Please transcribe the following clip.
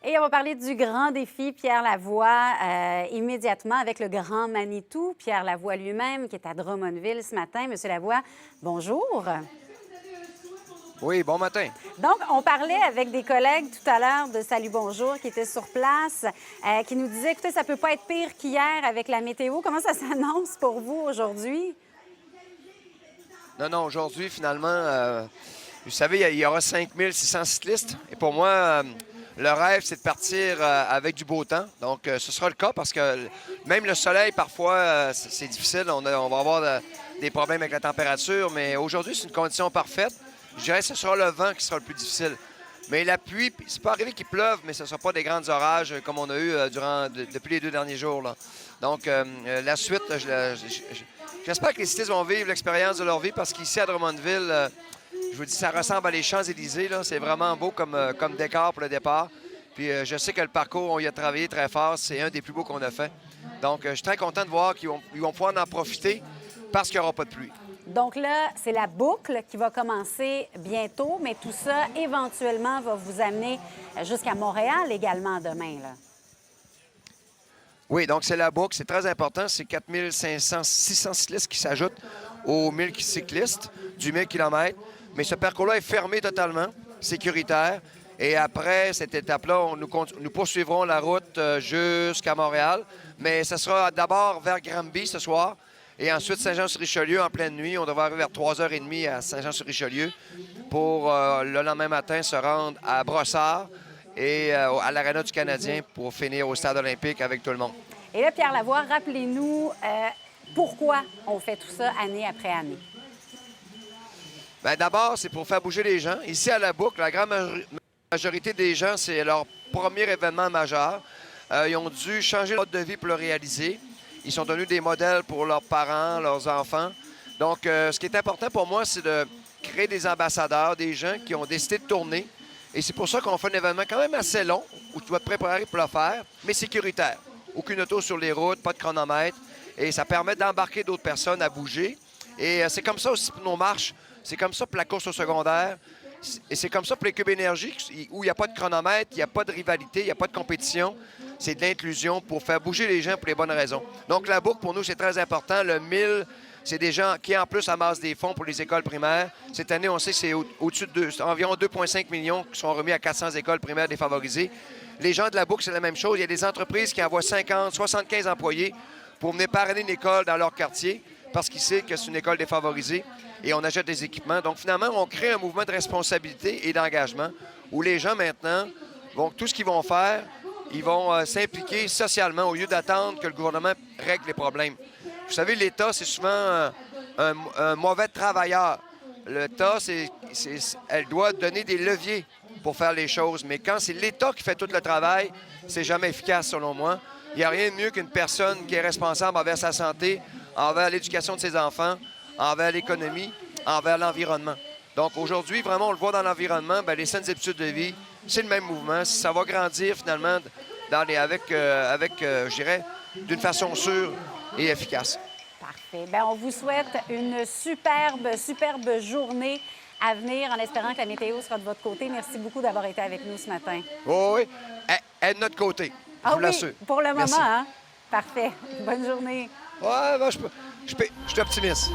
Et on va parler du grand défi Pierre Lavoie immédiatement avec le grand Manitou, Pierre Lavoie lui-même, qui est à Drummondville ce matin. Monsieur Lavoie, bonjour. Oui, bon matin. Donc, on parlait avec des collègues tout à l'heure de Salut Bonjour qui étaient sur place, qui nous disaient, écoutez, ça peut pas être pire qu'hier avec la météo. Comment ça s'annonce pour vous aujourd'hui? Non, aujourd'hui, finalement, vous savez, il y aura 5600 cyclistes. Et pour moi, le rêve, c'est de partir avec du beau temps. Donc, ce sera le cas parce que même le soleil, parfois, c'est difficile. On va avoir des problèmes avec la température. Mais aujourd'hui, c'est une condition parfaite. Je dirais que ce sera le vent qui sera le plus difficile. Mais la pluie, c'est pas arrivé qu'il pleuve, mais ce ne sera pas des grands orages comme on a eu depuis les 2 derniers jours, là. Donc, la suite, j'espère que les cyclistes vont vivre l'expérience de leur vie parce qu'ici, à Drummondville, je vous dis, ça ressemble à les Champs-Élysées. C'est vraiment beau comme décor pour le départ. Puis je sais que le parcours, on y a travaillé très fort. C'est un des plus beaux qu'on a fait. Donc, je suis très content de voir qu'ils vont pouvoir en profiter parce qu'il n'y aura pas de pluie. Donc là, c'est la boucle qui va commencer bientôt, mais tout ça, éventuellement, va vous amener jusqu'à Montréal également demain, là. Oui, donc c'est la boucle. C'est très important. C'est 600 cyclistes qui s'ajoutent aux 1000 cyclistes du 1000 km. Mais ce parcours-là est fermé totalement, sécuritaire. Et après cette étape-là, nous poursuivrons la route jusqu'à Montréal. Mais ce sera d'abord vers Granby ce soir. Et ensuite, Saint-Jean-sur-Richelieu en pleine nuit. On devrait arriver vers 3h30 à Saint-Jean-sur-Richelieu pour le lendemain matin se rendre à Brossard et à l'Arena du Canadien pour finir au Stade olympique avec tout le monde. Et là, Pierre Lavoie, rappelez-nous pourquoi on fait tout ça année après année. Bien, d'abord, c'est pour faire bouger les gens. Ici, à la boucle, la grande majorité des gens, c'est leur premier événement majeur. Ils ont dû changer de mode de vie pour le réaliser. Ils sont devenus des modèles pour leurs parents, leurs enfants. Donc, ce qui est important pour moi, c'est de créer des ambassadeurs, des gens qui ont décidé de tourner. Et c'est pour ça qu'on fait un événement quand même assez long, où tu dois te préparer pour le faire, mais sécuritaire. Aucune auto sur les routes, pas de chronomètre. Et ça permet d'embarquer d'autres personnes à bouger. Et c'est comme ça aussi pour nos marches. C'est comme ça pour la course au secondaire. Et c'est comme ça pour les cubes énergie, où il n'y a pas de chronomètre, il n'y a pas de rivalité, il n'y a pas de compétition. C'est de l'inclusion pour faire bouger les gens pour les bonnes raisons. Donc, la boucle, pour nous, c'est très important. Le 1000, c'est des gens qui, en plus, amassent des fonds pour les écoles primaires. Cette année, on sait que c'est au-dessus de environ 2,5 millions qui sont remis à 400 écoles primaires défavorisées. Les gens de la boucle, c'est la même chose. Il y a des entreprises qui envoient 50, 75 employés pour venir parrainer une école dans leur quartier parce qu'ils savent que c'est une école défavorisée et on achète des équipements. Donc, finalement, on crée un mouvement de responsabilité et d'engagement où les gens, maintenant, tout ce qu'ils vont faire, ils vont s'impliquer socialement au lieu d'attendre que le gouvernement règle les problèmes. Vous savez, l'État, c'est souvent un mauvais travailleur. L'État, elle doit donner des leviers pour faire les choses. Mais quand c'est l'État qui fait tout le travail, c'est jamais efficace, selon moi. Il n'y a rien de mieux qu'une personne qui est responsable envers sa santé, envers l'éducation de ses enfants, envers l'économie, envers l'environnement. Donc aujourd'hui, vraiment, on le voit dans l'environnement, les saines habitudes de vie, c'est le même mouvement. Ça va grandir finalement je dirais, d'une façon sûre et efficace. Parfait. Bien, on vous souhaite une superbe journée à venir en espérant que la météo sera de votre côté. Merci beaucoup d'avoir été avec nous ce matin. Oh oui, elle est de notre côté. Je vous l'assure. Pour le Merci. moment, hein? Parfait. Bonne journée. Ouais, je suis optimiste.